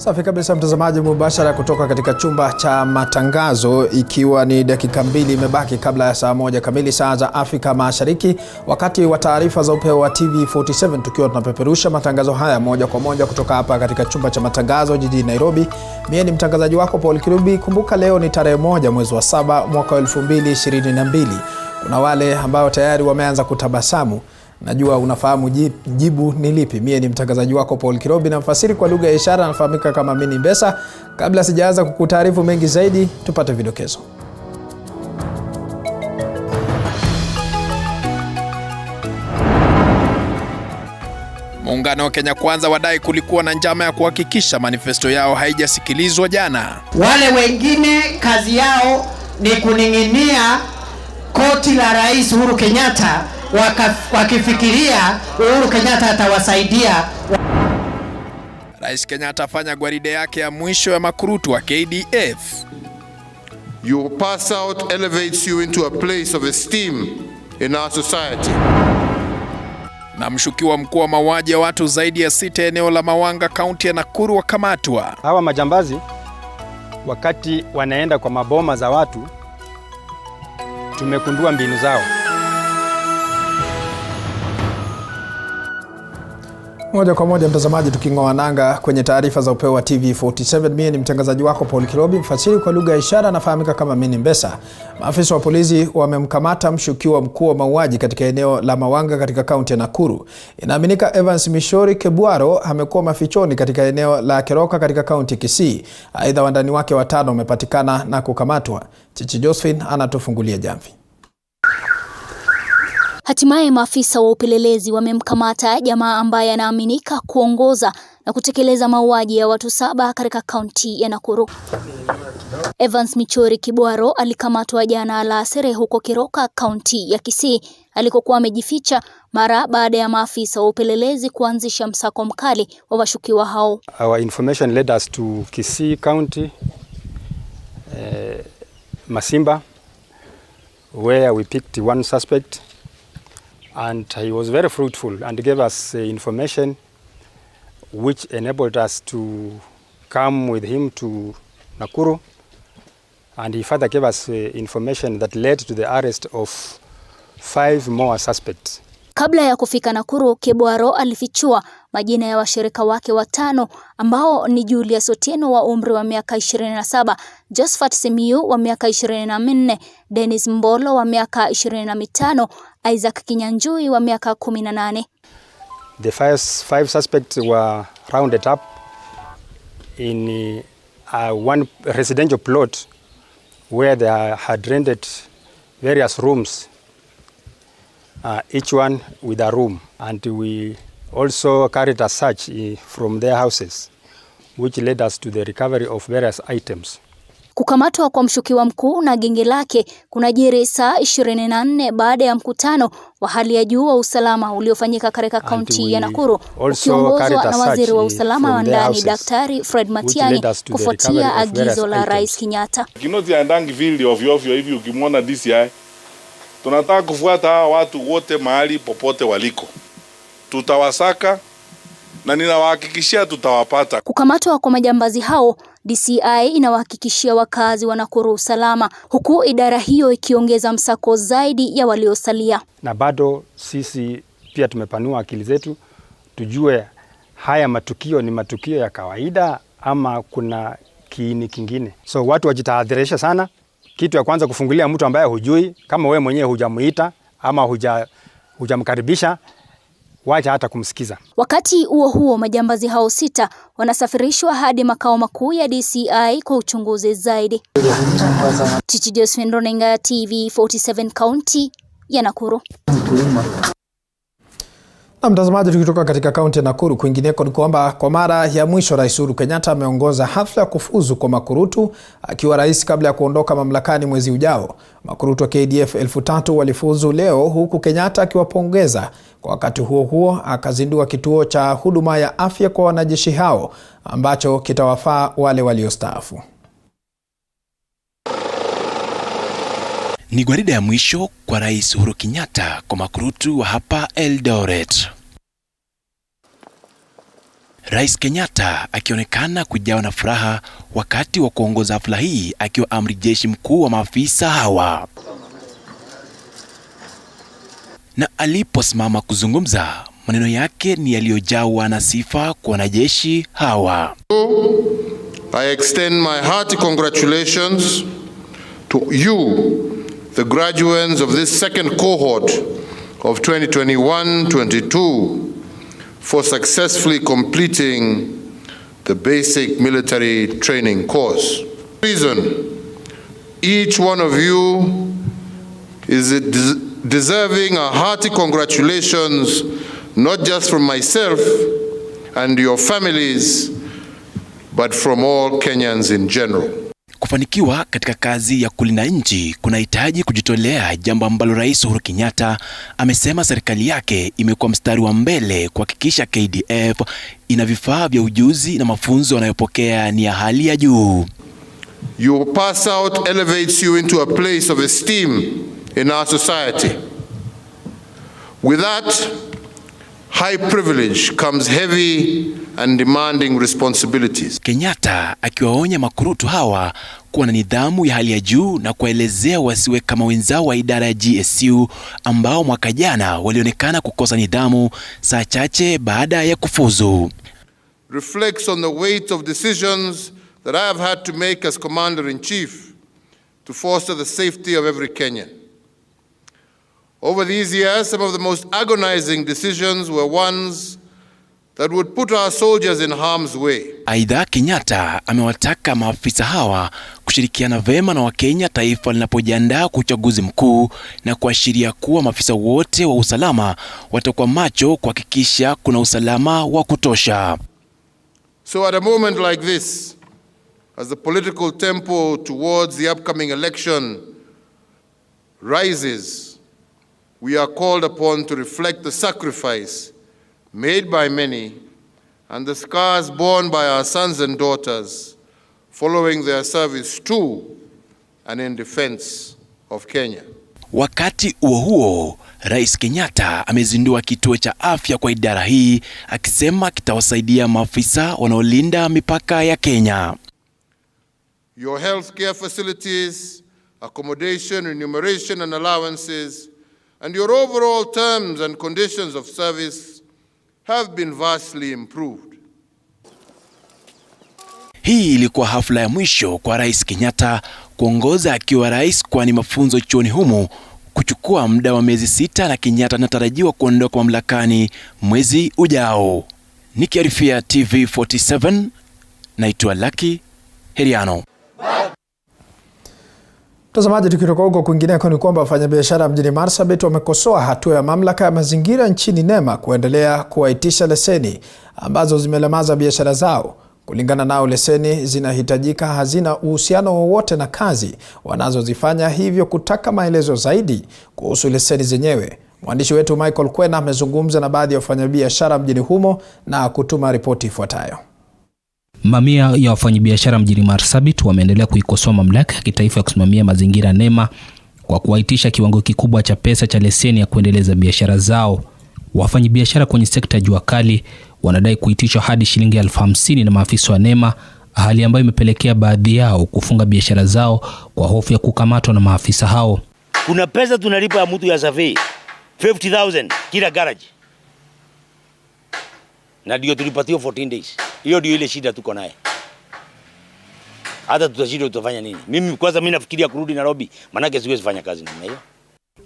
Safi kabisa mtazamaji, mubashara kutoka katika chumba cha matangazo, ikiwa ni dakika 2 imebaki kabla ya saa 1 kamili saa za Afrika Mashariki, wakati wa taarifa za upeo wa TV47, tukiwa tunapeperusha matangazo haya moja kwa moja kutoka hapa katika chumba cha matangazo jijini Nairobi. Mimi ni mtangazaji wako Paul Kirubi. Kumbuka leo ni tarehe 1 mwezi wa 7 mwaka 2022. Kuna wale ambao tayari wameanza kutabasamu. Najua unafahamu jibu ni lipi. Mimi ni mtangazaji wako Paul Kirubi, na mfasiri kwa lugha ya ishara anafahamika kama Mini Mbesa. Kabla sijaanza kukutaarifu mengi zaidi, tupate vidokezo. Muungano wa Kenya Kwanza wadai kulikuwa na njama ya kuhakikisha manifesto yao haijasikilizwa jana. Wale wengine kazi yao ni kuning'inia koti la Rais Uhuru Kenyatta, wakifikiria Uhuru Kenyatta atawasaidia. Rais Kenyatta afanya gwaride yake ya mwisho ya makurutu wa KDF. Your pass out elevates you into a place of esteem in our society. Na mshukiwa mkuu wa mauaji ya watu zaidi ya 6 eneo la Mawanga, kaunti ya Nakuru wakamatwa. Hawa majambazi wakati wanaenda kwa maboma za watu, tumekundua mbinu zao. Moja kwa moja mtazamaji, tuking'oa nanga kwenye taarifa za upeo wa TV47. Mimi ni mtangazaji wako Paul Kirubi, mfasiri kwa lugha ya ishara anafahamika kama Mini Mbesa. Maafisa wa polisi wamemkamata mshukiwa mkuu wa mauaji katika eneo la Mawanga katika kaunti ya Nakuru. Inaaminika Evans Mishori Kebwaro amekuwa mafichoni katika eneo la Keroka katika kaunti ya Kisii. Aidha, wandani wake 5 wamepatikana na kukamatwa. Chichi Josephine anatufungulia jamvi. Hatimaye maafisa wa upelelezi wamemkamata jamaa ambaye anaaminika kuongoza na kutekeleza mauaji ya watu 7 katika kaunti ya Nakuru. Evans Mishori Kebwaro alikamatwa jana alasiri huko Keroka, kaunti ya Kisii, alikokuwa amejificha mara baada ya maafisa wa upelelezi kuanzisha msako mkali wa washukiwa hao. Our information led us to Kisii County, Masimba, where we picked one suspect. And he was very fruitful and gave us information which enabled us to come with him to Nakuru. And he further gave us information that led to the arrest of 5 more suspects. Kabla ya kufika Nakuru, Kebwaro alifichua majina ya washirika wake 5 ambao ni Julius Otieno wa umri wa miaka 27, Josephat Simiyu wa miaka 24, Dennis Mbolo wa miaka 25, Isaac Kinyanjui wa miaka 18. The first 5 suspects were rounded up in one residential plot where they had rented various rooms, each one with a room, and we also carried a search from their houses, which led us to the recovery of various items. Kukamatwa kwa mshukiwa mkuu na genge lake kunajiri saa 24 baada ya mkutano wa hali ya juu wa usalama uliofanyika katika kaunti ya Nakuru, ukiongozwa na waziri wa usalama wa ndani Daktari Fred Matiang'i, kufuatia agizo la Rais Kenyatta. Kinoti andangi vile ovyo hivi, ukimwona DCI tunataka kufuata hawa watu wote mahali popote waliko. Tutawasaka na ninawahakikishia tutawapata. Kukamatwa kwa majambazi hao, DCI inawahakikishia wakazi wa Nakuru usalama, huku idara hiyo ikiongeza msako zaidi ya waliosalia. Na bado sisi pia tumepanua akili zetu tujue haya matukio ni matukio ya kawaida ama kuna kiini kingine. So watu wajitahadharisha sana. Kitu ya kwanza, kufungulia mtu ambaye hujui, kama wewe mwenyewe hujamuita ama hujamkaribisha, wacha hata kumsikiza. Wakati huo majambazi hao 6 wanasafirishwa hadi makao makuu ya DCI kwa uchunguzi zaidi. Chichi Josephine, runinga TV47, kaunti ya Nakuru. Na mtazamaji, tukitoka katika kaunti ya Nakuru, kwingineko ni kwamba kwa mara ya mwisho Rais Uhuru Kenyatta ameongoza hafla ya kufuzu kwa makurutu akiwa rais kabla ya kuondoka mamlakani mwezi ujao. Makurutu wa KDF 3,000 walifuzu leo, huku Kenyatta akiwapongeza. Kwa wakati huo akazindua kituo cha huduma ya afya kwa wanajeshi hao ambacho kitawafaa wale waliostaafu. Ni gwaride ya mwisho kwa Rais Uhuru Kenyatta kwa makurutu wa hapa Eldoret. Rais Kenyatta akionekana kujawa na furaha wakati wa kuongoza hafla hii akiwa amri jeshi mkuu wa maafisa hawa. Na aliposimama kuzungumza, maneno yake ni yaliyojawa na sifa kwa wanajeshi hawa. I extend my hearty congratulations to you, the graduates of this second cohort of 2021-22, for successfully completing the basic military training course. Reason, each one of you is deserving a hearty congratulations, not just from myself and your families, but from all Kenyans in general. Kufanikiwa katika kazi ya kulinda nchi kunahitaji kujitolea, jambo ambalo Rais Uhuru Kenyatta amesema serikali yake imekuwa mstari wa mbele kuhakikisha KDF ina vifaa vya ujuzi na mafunzo wanayopokea ni ya hali ya juu. Your pass out elevates you into a place of esteem in our society. With that high privilege comes heavy and demanding responsibilities. Kenyatta akiwaonya makurutu hawa kuwa na nidhamu ya hali ya juu na kuelezea wasiwe kama wenzao wa idara ya GSU ambao mwaka jana walionekana kukosa nidhamu saa chache baada ya kufuzu. Reflects on the weight of decisions that I have had to make as Commander-in-Chief to foster the safety of every Kenyan. Over these years, some of the most agonizing decisions were ones that would put our soldiers in harm's way. Aidha, Kenyatta amewataka maafisa hawa kushirikiana vema na Wakenya taifa linapojiandaa kwa uchaguzi mkuu na kuashiria kuwa maafisa wote wa usalama watakuwa macho kuhakikisha kuna usalama wa kutosha. So at a moment like this, as the political tempo towards the upcoming election rises, we are called upon to reflect the sacrifice made by many and the scars borne by our sons and daughters following their service to and in defense of Kenya. Wakati huo, Rais Kenyatta amezindua kituo cha afya kwa idara hii akisema kitawasaidia maafisa wanaolinda mipaka ya Kenya. Your healthcare facilities, accommodation, remuneration and allowances, and your overall terms and conditions of service have been vastly improved. Hii ilikuwa hafla ya mwisho kwa Rais Kenyatta kuongoza akiwa rais, kwani mafunzo chuoni humo kuchukua muda wa miezi 6 na Kenyatta anatarajiwa kuondoka mamlakani mwezi ujao. Nikiarifia TV47, naitwa Lucky Heriano. Mtazamaji, tukitoka huko kwingineko ni kwamba wafanyabiashara mjini Marsabit wamekosoa hatua ya mamlaka ya mazingira nchini NEMA kuendelea kuwaitisha leseni ambazo zimelemaza biashara zao. Kulingana nao, leseni zinahitajika hazina uhusiano wowote na kazi wanazozifanya, hivyo kutaka maelezo zaidi kuhusu leseni zenyewe. Mwandishi wetu Michael Kwena amezungumza na baadhi ya wafanyabiashara mjini humo na kutuma ripoti ifuatayo. Mamia ya wafanyabiashara mjini Marsabit wameendelea kuikosoa mamlaka ya kitaifa ya kusimamia mazingira NEMA kwa kuwaitisha kiwango kikubwa cha pesa cha leseni ya kuendeleza biashara zao. Wafanyabiashara kwenye sekta ya jua kali wanadai kuitishwa hadi shilingi 50,000 na maafisa wa NEMA, hali ambayo imepelekea baadhi yao kufunga biashara zao kwa hofu ya kukamatwa na maafisa hao. Kuna pesa tunalipa ya mtu ya survey 50,000 kila garage, na ndio tulipatiwa 14 days. Hiyo ndio ile shida tuko naye. Hata tutashinda tutafanya nini? Mimi kwanza nafikiria kurudi Nairobi, maana siwezi fanya kazi namna hiyo.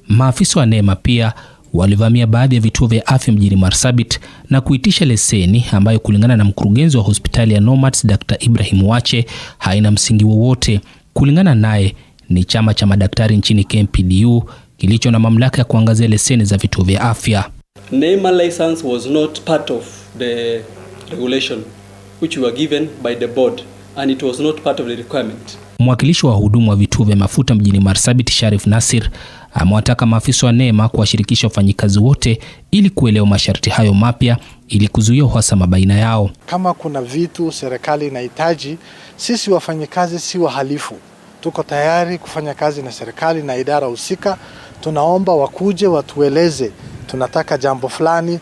Maafisa wa NEMA pia walivamia baadhi ya vituo vya afya mjini Marsabit na kuitisha leseni ambayo kulingana na mkurugenzi wa hospitali ya Nomads Dr. Ibrahim Wache haina msingi wowote. Kulingana naye, ni chama cha madaktari nchini KMPDU kilicho na mamlaka ya kuangazia leseni za vituo vya afya. NEMA license was not part of the regulation which were given by the board and it was not part of the requirement. Mwakilishi wa hudumu wa vituo vya mafuta mjini Marsabit, Sharif Nasir, amewataka maafisa wa NEMA kuwashirikisha wafanyikazi wote ili kuelewa masharti hayo mapya ili kuzuia uhasama baina yao. Kama kuna vitu serikali inahitaji, sisi wafanyikazi si wahalifu. Tuko tayari kufanya kazi na serikali na idara husika. Tunaomba wakuje watueleze tunataka jambo fulani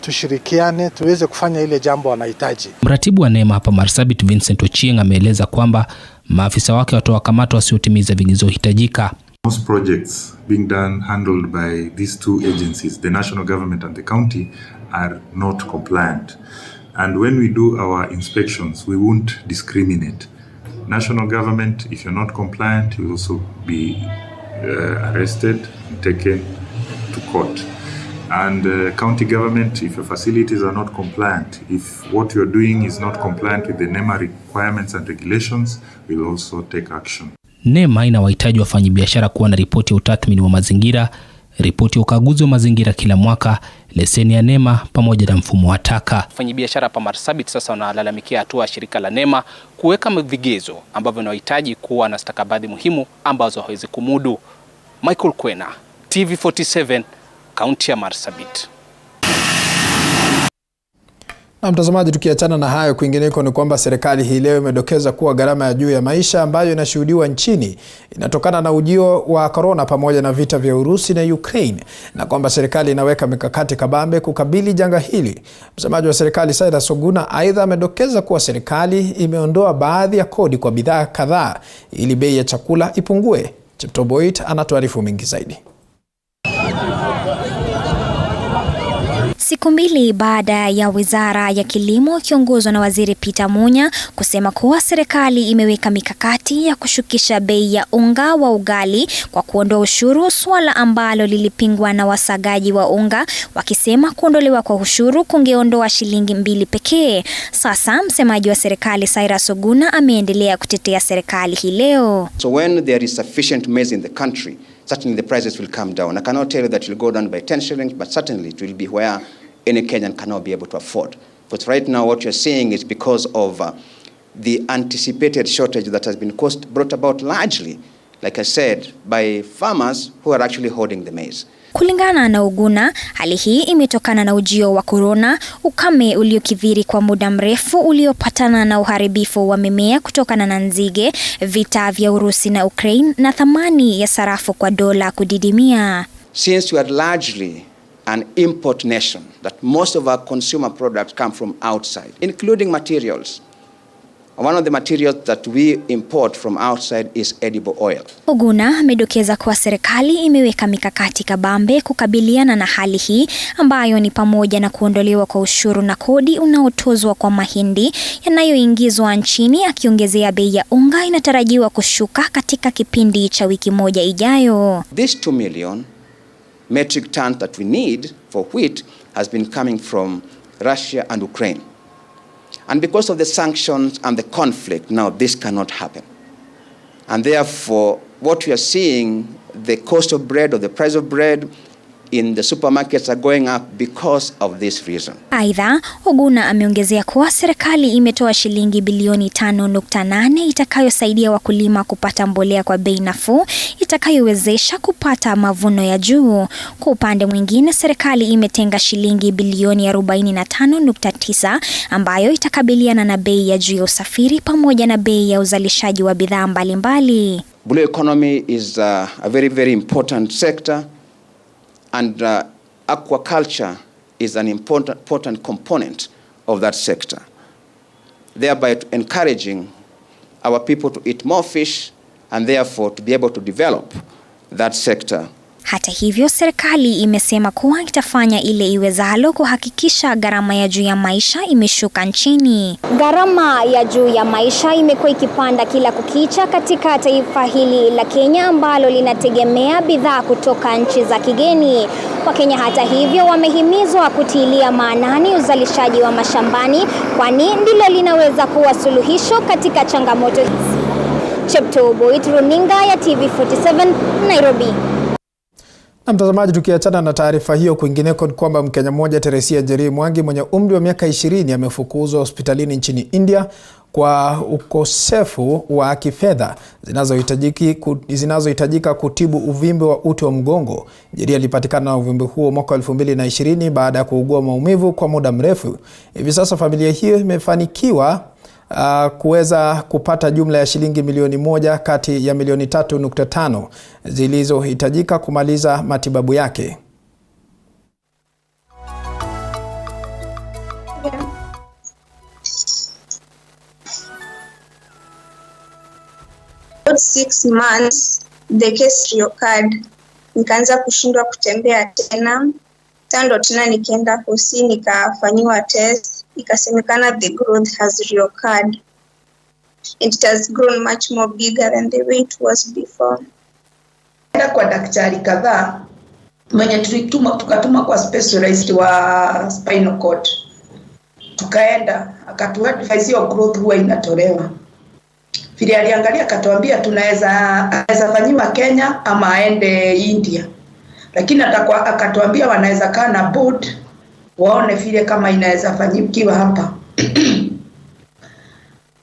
tushirikiane tuweze kufanya ile jambo wanahitaji. Mratibu wa NEMA hapa Marsabit Vincent Ochieng ameeleza kwamba maafisa wake watawakamatwa wasiotimiza vigezo hitajika. Most projects being done handled by these two agencies, the national government and the county, are not compliant. And when we do our inspections, we won't discriminate. National government, if you're not compliant, you'll also be arrested and taken to court. And county government, if your facilities are not compliant, if what you're doing is not compliant with the NEMA requirements and regulations, we'll also take action. NEMA inawahitaji wafanyabiashara kuwa na ripoti ya utathmini wa mazingira, ripoti ya ukaguzi wa mazingira kila mwaka, leseni ya NEMA pamoja na mfumo wa taka. Wafanyabiashara hapa Marsabit sasa wanalalamikia hatua ya shirika la NEMA kuweka vigezo ambavyo vinahitaji kuwa na stakabadhi muhimu ambazo hawezi kumudu. Michael Kwena, TV47, kaunti ya Marsabit. Na mtazamaji, tukiachana na hayo, kwingineko ni kwamba serikali hii leo imedokeza kuwa gharama ya juu ya maisha ambayo inashuhudiwa nchini inatokana na ujio wa corona pamoja na vita vya Urusi na Ukraine, na kwamba serikali inaweka mikakati kabambe kukabili janga hili. Msemaji wa serikali Cyrus Ungana aidha amedokeza kuwa serikali imeondoa baadhi ya kodi kwa bidhaa kadhaa ili bei ya chakula ipungue. Cheptoboit anatuarifu mingi zaidi. Siku mbili baada ya Wizara ya Kilimo kiongozwa na Waziri Peter Munya kusema kuwa serikali imeweka mikakati ya kushukisha bei ya unga wa ugali kwa kuondoa ushuru, swala ambalo lilipingwa na wasagaji wa unga wakisema kuondolewa kwa ushuru kungeondoa shilingi 2 pekee. Sasa msemaji wa serikali Cyrus Ungana ameendelea kutetea serikali hii leo. So when there is sufficient maize in the country, certainly the prices will come down. I cannot tell you that it will go down by 10 shillings, but certainly it will be where any Kenyan cannot be able to afford. But right now what you're seeing is because of the anticipated shortage that has been brought about largely, like I said, by farmers who are actually holding the maize. Kulingana na Ungana, hali hii imetokana na ujio wa corona, ukame uliokithiri kwa muda mrefu uliopatana na uharibifu wa mimea kutokana na nzige, vita vya Urusi na Ukraine na thamani ya sarafu kwa dola kudidimia. Since we are largely an import nation, that most of our consumer products come from outside, including materials. One of the materials that we import from outside is edible oil. Ungana amedokeza kuwa serikali imeweka mikakati kabambe kukabiliana na hali hii ambayo ni pamoja na kuondolewa kwa ushuru na kodi unaotozwa kwa mahindi yanayoingizwa nchini, akiongezea bei ya unga inatarajiwa kushuka katika kipindi cha wiki moja ijayo. This 2 million metric tons that we need for wheat has been coming from Russia and Ukraine. And because of the sanctions and the conflict, now this cannot happen. And therefore, what we are seeing, the cost of bread or the price of bread in the supermarkets are going up because of this reason. Aidha, Ungana ameongezea kuwa serikali imetoa shilingi bilioni 5.8 itakayosaidia wakulima kupata mbolea kwa bei nafuu itakayowezesha kupata mavuno ya juu. Kwa upande mwingine, serikali imetenga shilingi bilioni 45.9 ambayo itakabiliana na bei ya juu ya usafiri pamoja na bei ya uzalishaji wa bidhaa mbalimbali. Blue economy is a very, very important sector. And aquaculture is an important component of that sector, thereby encouraging our people to eat more fish and therefore to be able to develop that sector. Hata hivyo, serikali imesema kuwa itafanya ile iwezalo kuhakikisha gharama ya juu ya maisha imeshuka nchini. Gharama ya juu ya maisha imekuwa ikipanda kila kukicha katika taifa hili la Kenya ambalo linategemea bidhaa kutoka nchi za kigeni. Wakenya hata hivyo wamehimizwa kutilia maanani uzalishaji wa mashambani, kwani ndilo linaweza kuwa suluhisho katika changamoto hizi. Cheptoboit, runinga ya TV47, Nairobi. Na mtazamaji, tukiachana na taarifa hiyo, kwingineko ni kwamba Mkenya mmoja Teresia Njeri Mwangi mwenye umri wa miaka 20 amefukuzwa hospitalini nchini India kwa ukosefu wa kifedha zinazohitajika kutibu uvimbe wa uti wa mgongo. Njeri alipatikana na uvimbe huo mwaka 2020 baada ya kuugua maumivu kwa muda mrefu. Hivi sasa familia hiyo imefanikiwa kuweza kupata jumla ya shilingi milioni 1 kati ya milioni 3.5 zilizohitajika kumaliza matibabu yake. About 6 months the case reoccurred. Nikaanza kushindwa kutembea tena. Tando tena nikaenda hosi nikafanyiwa test. Ikasemekana the growth has reoccurred. It has grown much more bigger than the way it was before. Kwa daktari kadhaa mwenye tukatuma kwa specialist wa spinal cord. Tukaenda akatuadvise hiyo growth huwa inatolewa. Vile aliangalia akatuambia tunaweza fanyiwa Kenya ama aende India. Lakini akatuambia wanaweza kaa na board waone vile kama inaweza fanyikiwa hapa.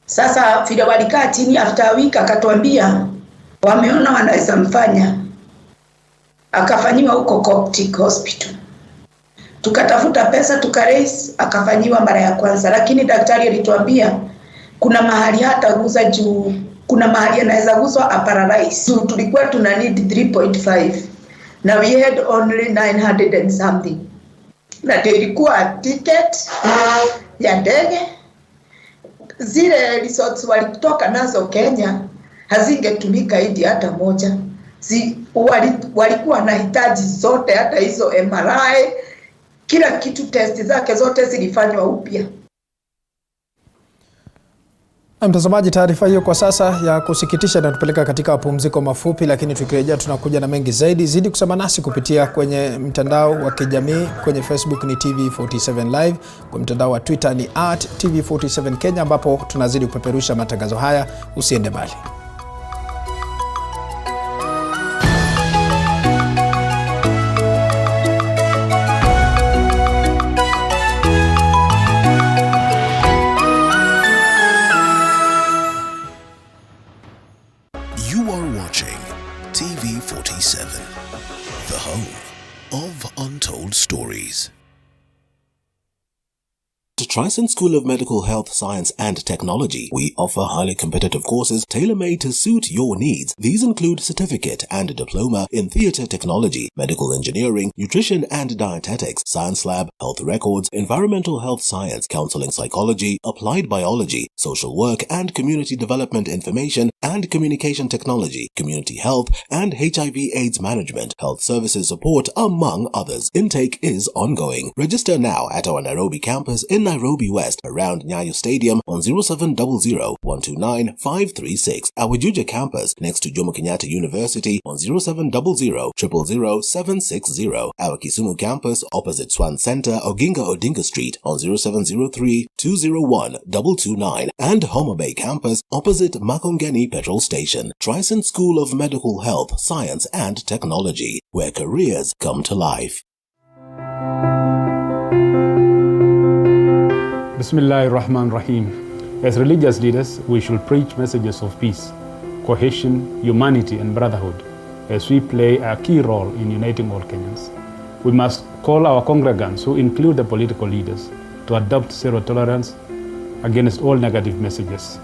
Sasa vile walikaa chini after a week akatuambia wameona wanaweza mfanya. Akafanyiwa huko Coptic Hospital. Tukatafuta pesa tukaraise akafanyiwa mara ya kwanza, lakini daktari alituambia kuna mahali hata guza juu, kuna mahali anaweza guzwa aparalyze. So tulikuwa tuna need 3.5 na we had only 900 and something. Na ilikuwa ticket ya ndege. Zile resorts walitoka nazo Kenya hazingetumika hidi hata moja. Walikuwa na hitaji zote, hata hizo MRI, kila kitu, test zake zote zilifanywa upya. Mtazamaji, taarifa hiyo kwa sasa ya kusikitisha na tupeleka katika mapumziko mafupi, lakini tukirejea tunakuja na mengi zaidi. Zidi kusema nasi kupitia kwenye mtandao wa kijamii. Kwenye Facebook ni TV47 Live, kwa mtandao wa Twitter ni @TV47 Kenya, ambapo tunazidi kupeperusha matangazo haya. Usiende mbali. TV47, the home of untold stories. At Tryson School of Medical Health, Science and Technology, we offer highly competitive courses tailor-made to suit your needs. These include certificate and diploma in theatre technology, medical engineering, nutrition and dietetics, science lab, health records, environmental health science, counseling psychology, applied biology, social work and community development information and communication technology, community health and HIV/AIDS management, health services support, among others. Intake is ongoing. Register now at our Nairobi campus in Nairobi West, around Nyayo Stadium, on 0700-129-536. Our Juja campus next to Jomo Kenyatta University on 0700-000-760. Our Kisumu campus opposite Swan Center, Oginga Odinga Street on 0703-201-229. And Homa Bay campus opposite Makongeni Petrol Station. Tryson School of Medical Health, Science and Technology, where careers come to life. Bismillahir Rahmanir Rahim. As religious leaders, we should preach messages of peace, cohesion, humanity, and brotherhood as we play a key role in uniting all Kenyans. We must call our congregants, who include the political leaders, to adopt zero tolerance against all negative messages.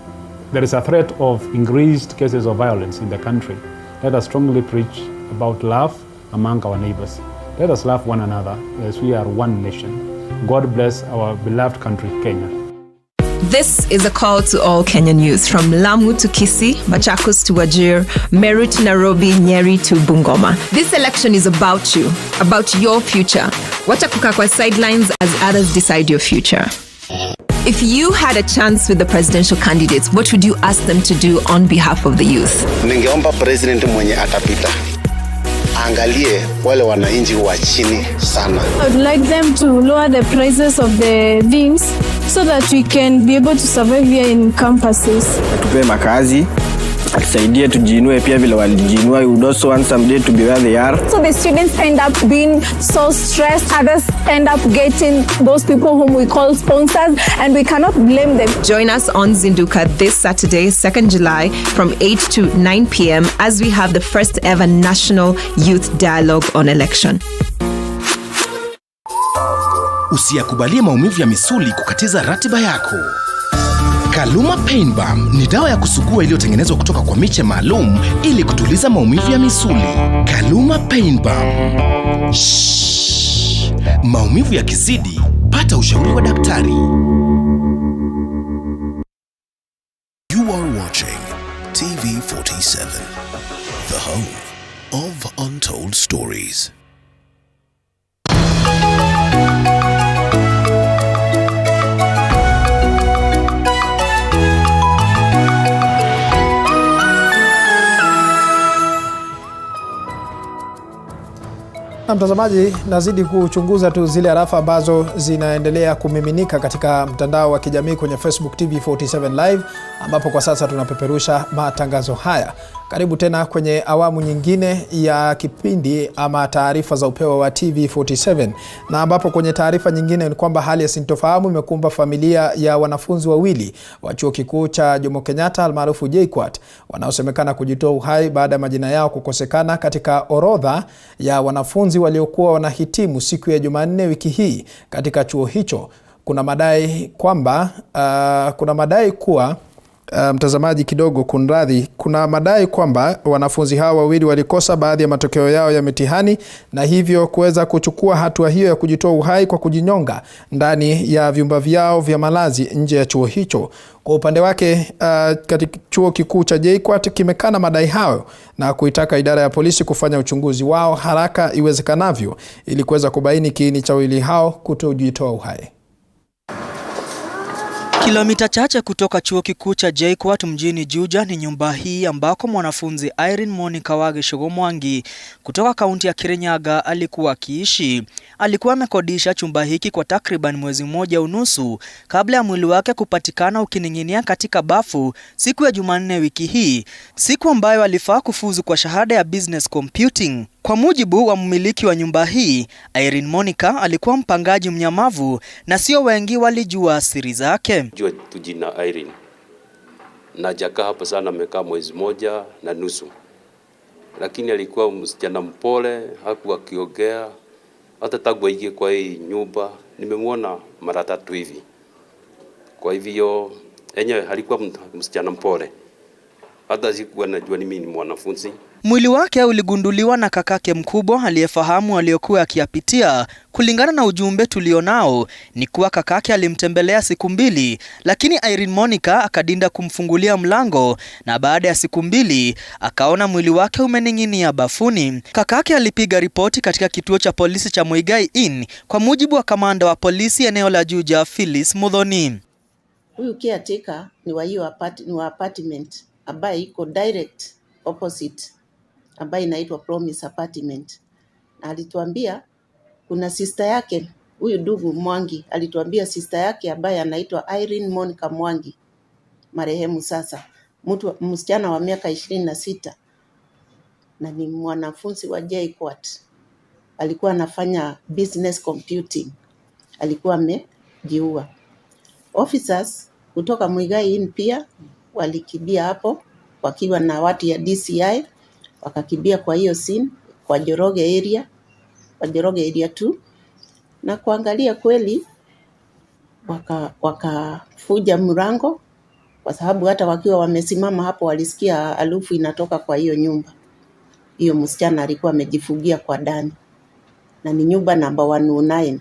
There is a threat of increased cases of violence in the country. Let us strongly preach about love among our neighbors. Let us love one another as we are one nation. God bless our beloved country, Kenya. This is a call to all Kenyan youth, from Lamu to Kisii, Machakos to Wajir, Meru to Nairobi, Nyeri to Bungoma. This election is about you, about your future. Wacha kukaa kwa sidelines as others decide your future. If you had a chance with the presidential candidates, what would you ask them to do on behalf of the youth? Ningeomba president mwenye atapita angalie wale wananchi wa chini sana. I would like them to lower the prices of the things so that we can be able to survive here in campuses. Tupe makazi, atusaidie tujiinue pia vile walijiinua. We would also want someday to be where they are. So the students end up being so stressed, others end up getting those people whom we call sponsors, and we cannot blame them. Join us on Zinduka this Saturday, 2nd July from 8 to 9 p.m. as we have the first ever National Youth Dialogue on Election. Usiyakubalie maumivu ya misuli kukatiza ratiba yako. Kaluma Pain Balm ni dawa ya kusugua iliyotengenezwa kutoka kwa miche maalum ili kutuliza maumivu ya misuli. Kaluma Pain Balm. Maumivu yakizidi, pata ushauri wa daktari. You are watching TV47, the home of untold stories. Na mtazamaji, nazidi kuchunguza tu zile arafa ambazo zinaendelea kumiminika katika mtandao wa kijamii kwenye Facebook TV47 Live, ambapo kwa sasa tunapeperusha matangazo haya. Karibu tena kwenye awamu nyingine ya kipindi ama taarifa za upeo wa TV47, na ambapo kwenye taarifa nyingine ni kwamba hali ya sintofahamu imekumba familia ya wanafunzi wawili wa chuo kikuu cha Jomo Kenyatta almaarufu JKUAT wanaosemekana kujitoa uhai baada ya majina yao kukosekana katika orodha ya wanafunzi waliokuwa wanahitimu siku ya Jumanne wiki hii katika chuo hicho. Kuna madai kuwa mtazamaji kidogo kunradhi, kuna madai kwamba wanafunzi hao wawili walikosa baadhi ya matokeo yao ya mitihani na hivyo kuweza kuchukua hatua hiyo ya kujitoa uhai kwa kujinyonga ndani ya vyumba vyao vya malazi nje ya chuo hicho. Kwa upande wake katika chuo kikuu cha JKUAT kimekana madai hayo na kuitaka idara ya polisi kufanya uchunguzi wao haraka iwezekanavyo ili kuweza kubaini kiini cha wawili hao kutojitoa uhai. Kilomita chache kutoka chuo kikuu cha JKUAT mjini Juja ni nyumba hii ambako mwanafunzi Irene Monica Wawili kutoka kaunti ya Kirinyaga alikuwa akiishi. Alikuwa amekodisha chumba hiki kwa takriban mwezi mmoja unusu kabla ya mwili wake kupatikana ukining'inia katika bafu siku ya Jumanne wiki hii, siku ambayo alifaa kufuzu kwa shahada ya business computing. Kwa mujibu wa mmiliki wa nyumba hii, Irene Monica alikuwa mpangaji mnyamavu na sio wengi walijua siri zake. Jua tu jina Irene. Na jaka hapa sana amekaa mwezi moja na nusu. Lakini alikuwa msichana mpole, hakuwa akiongea. Hata tangu aingie kwa hii nyumba nimemwona mara 3 hivi. Kwa hivyo yenyewe alikuwa msichana mpole. Hata sikuwa najua mimi ni mwanafunzi. Mwili wake uligunduliwa na kakake mkubwa aliyefahamu aliyokuwa akiyapitia. Kulingana na ujumbe tulionao ni kuwa kakake alimtembelea siku 2, lakini Irene Monica akadinda kumfungulia mlango na baada ya siku 2 akaona mwili wake umening'inia bafuni. Kakake alipiga ripoti katika kituo cha polisi cha Muigai Inn kwa mujibu wa kamanda wa polisi eneo la Juja Phyllis Muthoni. Huyu caretaker ni wa hiyo apartment ambaye iko direct opposite ambaye inaitwa Promise Apartment. Na alituambia kuna sister yake, huyu ndugu Mwangi, alituambia sister yake ambaye anaitwa Irene Monica Mwangi, marehemu sasa, msichana wa miaka 26 na ni mwanafunzi wa JKUAT. Alikuwa anafanya business computing. Alikuwa amejiua. Officers kutoka Muigai Inn pia walikibia hapo wakiwa na watu ya DCI, wakakibia kwa hiyo scene kwa Njoroge area 2 na kuangalia kweli wakafuja mlango kwa sababu hata wakiwa wamesimama hapo walisikia harufu inatoka kwa hiyo nyumba. Hiyo msichana alikuwa amejifungia kwa ndani na ni nyumba namba 109.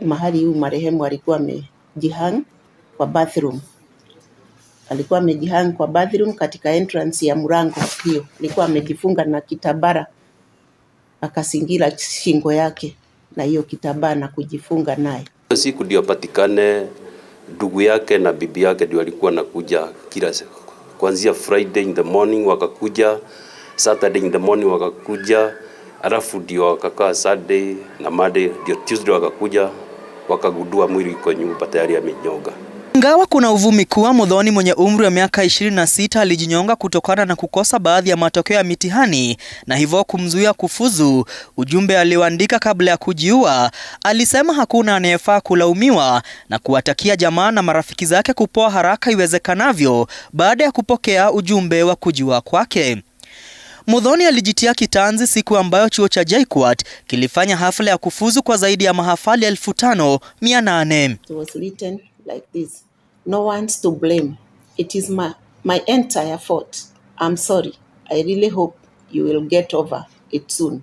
Mahali huyu marehemu alikuwa amejihang kwa bathroom. Alikuwa amejihang kwa bathroom katika entrance ya mlango hiyo. Alikuwa amejifunga na kitabara. Akasingira shingo yake na hiyo kitabara na kujifunga naye. Siku ndio patikane ndugu yake na bibi yake ndio walikuwa nakuja kila kuanzia Friday in the morning wakakuja, Saturday in the morning wakakuja, alafu ndio wakakaa Sunday na Monday ndio Tuesday wakakuja wakagundua mwili kwa nyumba tayari amenyonga. Ingawa kuna uvumi kuwa Muthoni mwenye umri wa miaka 26 alijinyonga kutokana na kukosa baadhi ya matokeo ya mitihani na hivyo kumzuia kufuzu, ujumbe alioandika kabla ya kujiua, alisema hakuna anayefaa kulaumiwa na kuwatakia jamaa na marafiki zake kupoa haraka iwezekanavyo baada ya kupokea ujumbe wa kujiua kwake. Muthoni alijitia kitanzi siku ambayo chuo cha JKUAT kilifanya hafla ya kufuzu kwa zaidi ya mahafali 5,800. It was written like this: no one's to blame. It is my entire fault. I'm sorry. I really hope you will get over it soon.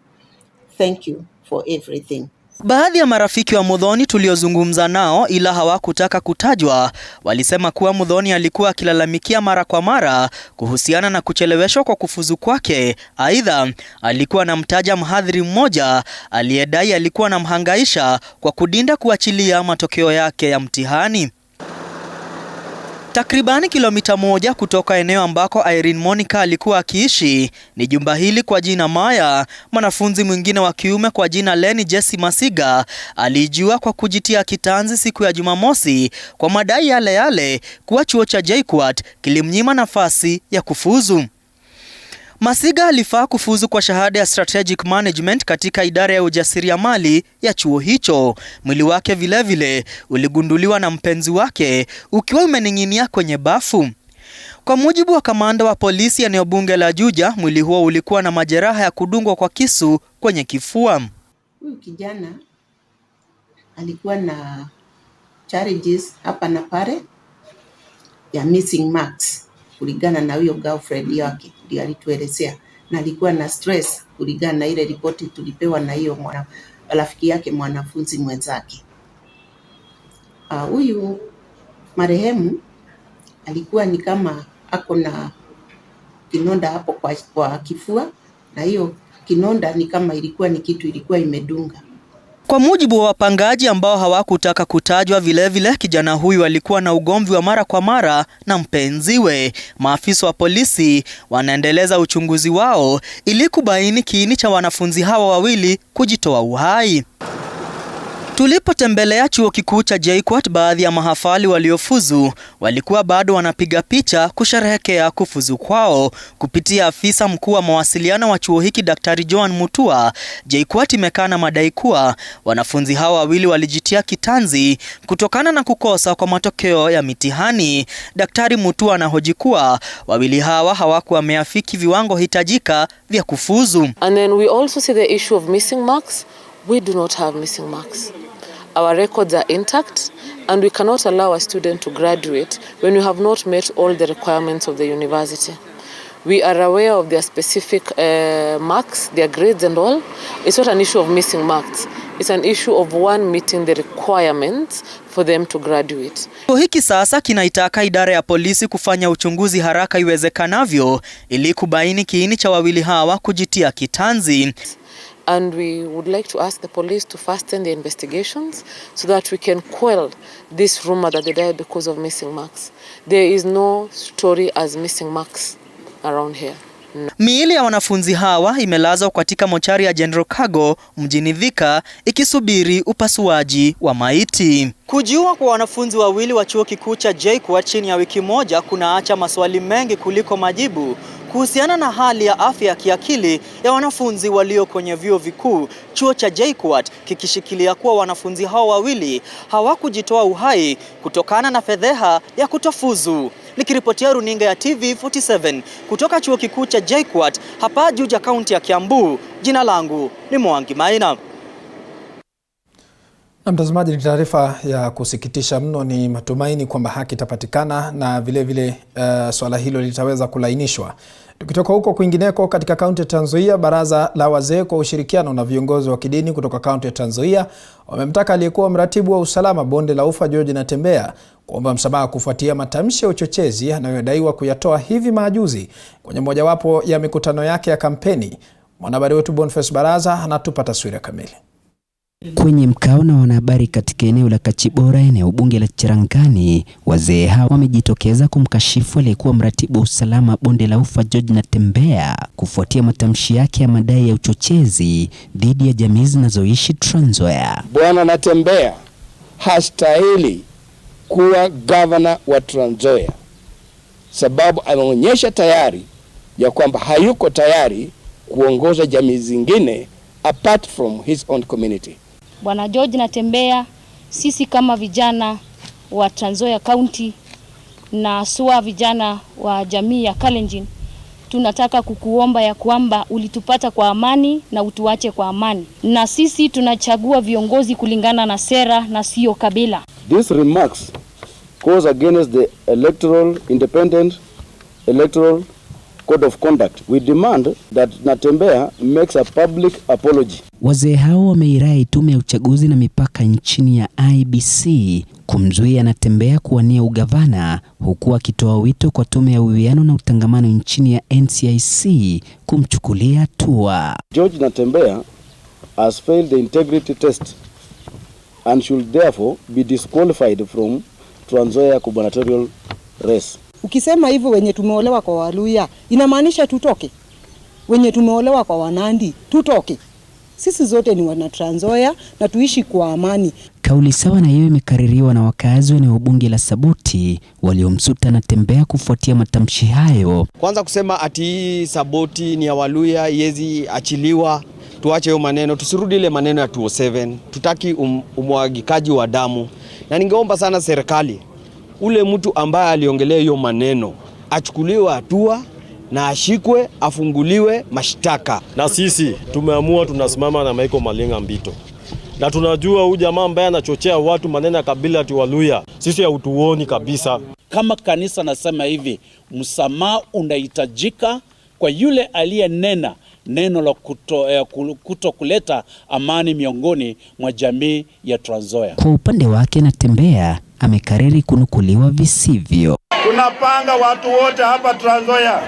Thank you for everything. Baadhi ya marafiki wa Muthoni tuliozungumza nao ila hawakutaka kutajwa walisema kuwa Muthoni alikuwa akilalamikia mara kwa mara kuhusiana na kucheleweshwa kwa kufuzu kwake. Aidha, alikuwa anamtaja mhadhiri mmoja aliyedai alikuwa anamhangaisha kwa kudinda kuachilia matokeo yake ya mtihani. Takribani kilomita 1 kutoka eneo ambako Irene Monica alikuwa akiishi ni jumba hili kwa jina Maya. Mwanafunzi mwingine wa kiume kwa jina Leni Jesse Masiga alijua kwa kujitia kitanzi siku ya Jumamosi kwa madai yale yale kuwa chuo cha JKUAT kilimnyima nafasi ya kufuzu. Masiga alifaa kufuzu kwa shahada ya Strategic Management katika idara ya ujasiriamali ya chuo hicho. Mwili wake vilevile uligunduliwa na mpenzi wake ukiwa umening'inia kwenye bafu. Kwa mujibu wa kamanda wa polisi eneo bunge la Juja, mwili huo ulikuwa na majeraha ya kudungwa kwa kisu kwenye kifua. Huyu kijana alikuwa na challenges hapa na pale ya missing marks kulingana na huyo girlfriend yake, ndiye alituelezea, na alikuwa na stress kulingana na ile ripoti tulipewa na hiyo rafiki yake mwanafunzi mwenzake. Huyu marehemu alikuwa ni kama ako na kinonda hapo kwa kifua, na hiyo kinonda ni kama ilikuwa imedunga. Kwa mujibu wa wapangaji ambao hawakutaka kutajwa, vilevile kijana huyu alikuwa na ugomvi wa mara kwa mara na mpenziwe. Maafisa wa polisi wanaendeleza uchunguzi wao ili kubaini kiini cha wanafunzi hawa wawili kujitoa uhai. Tulipotembelea chuo kikuu cha JKUAT, baadhi ya mahafali waliofuzu walikuwa bado wanapiga picha kusherehekea kufuzu kwao. Kupitia afisa mkuu wa mawasiliano wa chuo hiki Daktari Joan Mutua, JKUAT imekana madai kuwa wanafunzi hawa wawili walijitia kitanzi kutokana na kukosa kwa matokeo ya mitihani. Daktari Mutua anahoji kuwa wawili hawa hawakuwa wameafiki viwango hitajika vya kufuzu. And then we also see the issue of missing marks. We do not have missing marks. Our records are intact, and we cannot allow a student to graduate when we have not met all the requirements of the university. We are aware of their specific marks, their grades and all. It's not an issue of missing marks. It's an issue of one meeting the requirements for them to graduate. Chuo hiki sasa kinaitaka idara ya polisi kufanya uchunguzi haraka iwezekanavyo ili kubaini kiini cha wawili hawa kujitia kitanzi. And we would like to ask the police to fasten the investigations so that we can quell this rumor that they died because of missing marks. There is no story as missing marks around here. No. Miili ya wanafunzi hawa imelazwa katika mochari ya General Cargo mjini Thika ikisubiri upasuaji wa maiti. Kujiua kwa wanafunzi wawili wa chuo kikuu cha JKUAT chini ya wiki moja kunaacha maswali mengi kuliko majibu kuhusiana na hali ya afya ya kiakili ya wanafunzi walio kwenye vyuo vikuu. Chuo cha JKUAT kikishikilia kuwa wanafunzi hao wawili hawakujitoa uhai kutokana na fedheha ya kutofuzu. Nikiripotia runinga ya TV47 kutoka chuo kikuu cha JKUAT hapa Juja, kaunti ya Kiambu, jina langu ni Mwangi Maina. Na mtazamaji, ni taarifa ya kusikitisha mno. Ni matumaini kwamba haki itapatikana na vile swala hilo litaweza kulainishwa. Tukitoka huko kwingineko, katika kaunti ya Trans Nzoia, baraza la wazee kwa ushirikiano na viongozi wa kidini kutoka kaunti ya Trans Nzoia wamemtaka aliyekuwa mratibu wa usalama bonde la Ufa George Natembeya kuomba msamaha kufuatia matamshi ya uchochezi anayodaiwa kuyatoa hivi majuzi kwenye mojawapo ya mikutano yake ya kampeni. Mwanahabari wetu Boniface Baraza anatupa taswira kamili. Kwenye mkao na wanahabari katika eneo la Kachibora, eneo bunge la Cherangani, wazee hao wamejitokeza kumkashifu aliyekuwa mratibu wa usalama bonde la Ufa George Natembeya kufuatia matamshi yake ya madai ya uchochezi dhidi ya jamii zinazoishi Trans Nzoia. Bwana Natembeya hastahili kuwa gavana wa Trans Nzoia, sababu ameonyesha tayari ya kwamba hayuko tayari kuongoza jamii zingine apart from his own community. Bwana George Natembeya, sisi kama vijana wa Trans Nzoia County na SUA vijana wa jamii ya Kalenjin, tunataka kukuomba ya kwamba ulitupata kwa amani na utuache kwa amani. Na sisi tunachagua viongozi kulingana na sera na sio kabila. These remarks goes against the independent electoral code of conduct. We demand that Natembeya makes a public apology. Wazee hao wameirai tume ya uchaguzi na mipaka nchini ya IEBC kumzuia Natembeya kuwania ugavana, huku akitoa wito kwa tume ya uwiano na utangamano nchini ya NCIC kumchukulia hatua. George Natembeya has failed the integrity test and should therefore be disqualified from Trans Nzoia gubernatorial race. Ukisema hivyo wenye tumeolewa kwa Waluya inamaanisha tutoke. Wenye tumeolewa kwa Wanandi tutoke. Sisi zote ni wana Trans Nzoia na tuishi kwa amani. Kauli sawa na hiyo imekaririwa na wakazi wa eneo bunge la Saboti waliomsuta Natembeya kufuatia matamshi hayo. Kwanza kusema ati Saboti ni ya Waluya yezi achiliwa, tuache hiyo maneno, tusirudi ile maneno ya 207. Tutaki umwagikaji wa damu. Na ningeomba sana serikali, ule mtu ambaye aliongelea hiyo maneno achukuliwe hatua na ashikwe, afunguliwe mashtaka. Na sisi tumeamua tunasimama na Michael Malinga Mbito. Na tunajua huyu jamaa ambaye anachochea watu maneno ya kabila ati Waluya, sisi hautuoni kabisa. Kama kanisa nasema hivi, msamaha unahitajika kwa yule aliyenena neno la kuto kuleta amani miongoni mwa jamii ya Trans Nzoia. Kwa upande wake Natembeya amekariri kunukuliwa visivyo. Tunapanga watu wote hapa Trans Nzoia.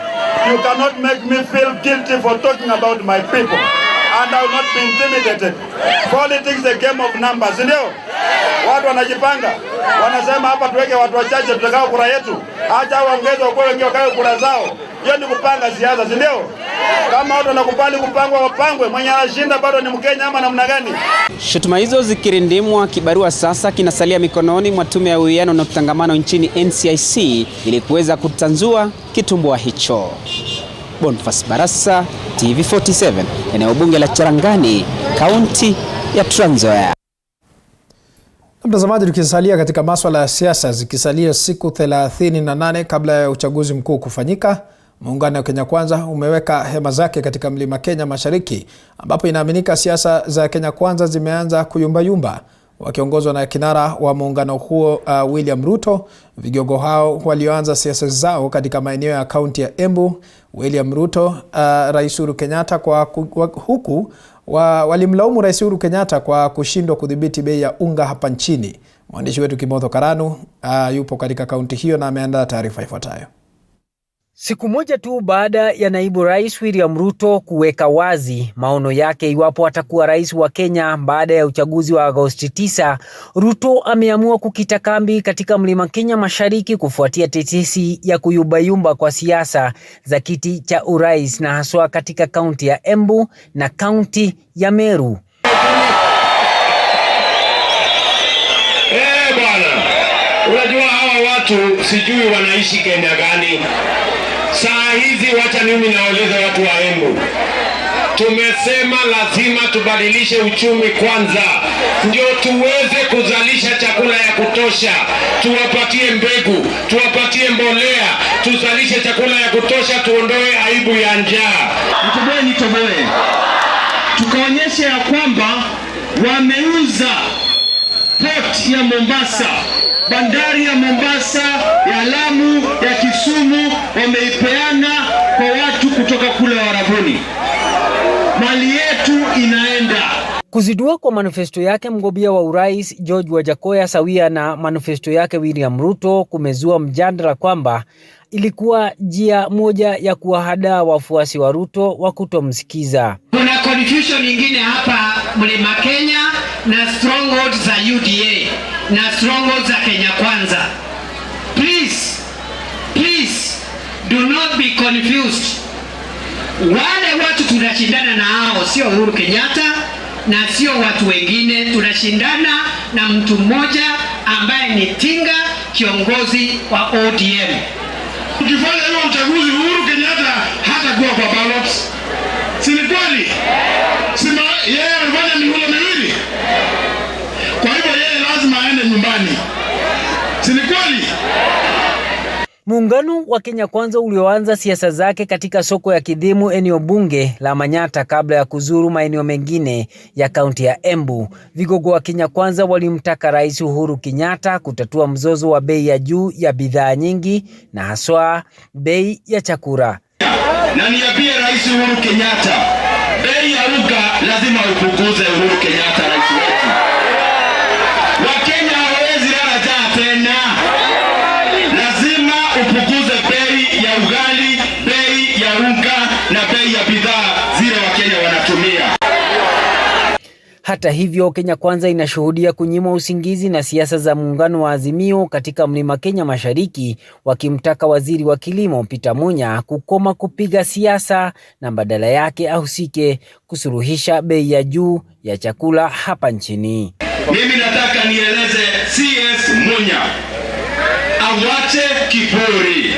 You cannot make me feel guilty for talking about my people. And I will not be intimidated. Politics is a game of numbers, ndio? Watu wanajipanga. Wanasema hapa tuweke watu wachache tutakao kura yetu. Acha waongeze kwa wengine wakao kura zao. Hiyo ni kupanga siasa, ndio? Kama watu wanakubali kupangwa wapangwe, mwenye anashinda bado ni Mkenya ama namna gani? Shutuma hizo zikirindimwa, kibarua sasa kinasalia mikononi mwa tume ya uwiano na utangamano nchini NCIC ili kuweza kutanzua kitumbua hicho. Bonfas Barasa, TV47, eneo bunge la Cherangani, kaunti ya Trans Nzoia. Mtazamaji, tukisalia katika masuala ya siasa, zikisalia siku 38 kabla ya uchaguzi mkuu kufanyika, muungano wa Kenya Kwanza umeweka hema zake katika Mlima Kenya Mashariki, ambapo inaaminika siasa za Kenya Kwanza zimeanza kuyumbayumba. Wakiongozwa na kinara wa muungano huo William Ruto, vigogo hao walioanza siasa zao katika maeneo ya kaunti ya Embu. William Ruto, Rais Uhuru Kenyatta walimlaumu Rais Uhuru Kenyatta kwa kushindwa kudhibiti bei ya unga hapa nchini. Mwandishi wetu Kimotho Karanu yupo katika kaunti hiyo na ameandaa taarifa ifuatayo. Siku moja tu baada ya naibu rais William Ruto kuweka wazi maono yake iwapo atakuwa rais wa Kenya baada ya uchaguzi wa Agosti 9, Ruto ameamua kukita kambi katika Mlima Kenya Mashariki kufuatia tetesi ya kuyumbayumba kwa siasa za kiti cha urais na haswa katika kaunti ya Embu na kaunti ya Meru. Bwana, unajua hawa watu sijui wanaishi Kenya gani? Saa hizi wacha mimi nauliza watu wa Embu. Tumesema lazima tubadilishe uchumi kwanza, ndio tuweze kuzalisha chakula ya kutosha. Tuwapatie mbegu, tuwapatie mbolea, tuzalishe chakula ya kutosha, tuondoe aibu ya njaa. Nitoboe. Tukaonyeshe ya kwamba wameuza port ya Mombasa, bandari ya Mombasa, ya Lamu, ya Kisumu, wameipeana kwa watu kutoka kule Warabuni. Mali yetu inaenda. Kuzidua kwa manifesto yake mgombea wa urais George Wajikoa sawia na manifesto yake William Ruto kumezua mjadala kwamba ilikuwa njia moja ya kuwahadaa wafuasi wa Ruto wa kutomsikiza. Kuna confusion nyingine hapa Mlima Kenya na strongholds za UDA na strongholds za Kenya Kwanza. Please do not be confused. Wale watu tunashindana na hao sio Uhuru Kenyatta na sio watu wengine, tunashindana na mtu mmoja ambaye ni Tinga, kiongozi wa ODM. Ukifanya hiyo uchaguzi Uhuru Kenyatta hatakuwa kwa ballots. Si ni kweli? Sima yeye anafanya mihula miwili. Kwa hivyo yeye lazima aende nyumbani. Si ni kweli? Muungano wa Kenya Kwanza ulioanza siasa zake katika soko ya Kidhimu eneo bunge la Manyata kabla ya kuzuru maeneo mengine ya kaunti ya Embu. Vigogo wa Kenya Kwanza walimtaka Rais Uhuru Kenyatta kutatua mzozo wa bei ya juu ya bidhaa nyingi na haswa bei ya chakula. na niambie Rais Uhuru Kenyatta, bei ya unga lazima upunguze. Uhuru Kenyatta, rais wetu. Wakenya hawezi lala njaa tena. Lazima upunguze bei ya ugali, bei ya unga na bei ya bidhaa zile Wakenya wanatumia. Hata hivyo, Kenya Kwanza inashuhudia kunyimwa usingizi na siasa za muungano wa Azimio katika Mlima Kenya Mashariki, wakimtaka waziri wa kilimo Peter Munya kukoma kupiga siasa na badala yake ahusike kusuluhisha bei ya juu ya chakula hapa nchini. Mimi nataka nieleze CS Munya awache kiburi,